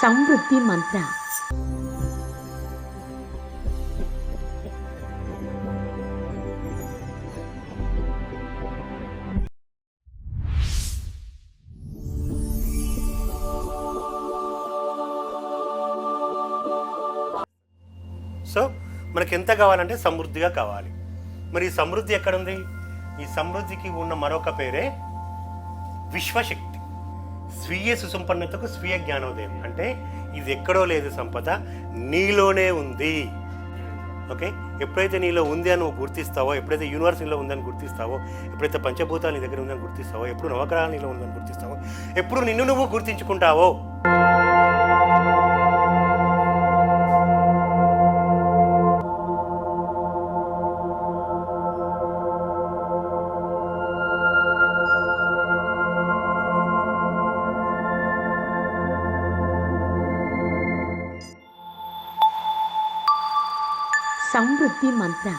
సమృద్ధి మంత్ర. So మనకి ఎంత కావాలంటే సమృద్ధిగా కావాలి. మరి ఈ సమృద్ధి ఎక్కడుంది? ఈ సమృద్ధికి ఉన్న మరొక పేరే విశ్వశక్తి. స్వీయ సుసంపన్నతకు స్వీయ జ్ఞానోదయం. అంటే ఇది ఎక్కడో లేదు, సంపద నీలోనే ఉంది. ఓకే, ఎప్పుడైతే నీలో ఉంది అని నువ్వు గుర్తిస్తావో, ఎప్పుడైతే యూనివర్స్ నీలో ఉందని గుర్తిస్తావో, ఎప్పుడైతే పంచభూతాలు నీ దగ్గర ఉందని గుర్తిస్తావో, ఎప్పుడు నవగ్రహాలు నీలో ఉందని గుర్తిస్తావో, ఎప్పుడు నిన్ను నువ్వు గుర్తించుకుంటావో, సమృద్ధి మంత్ర.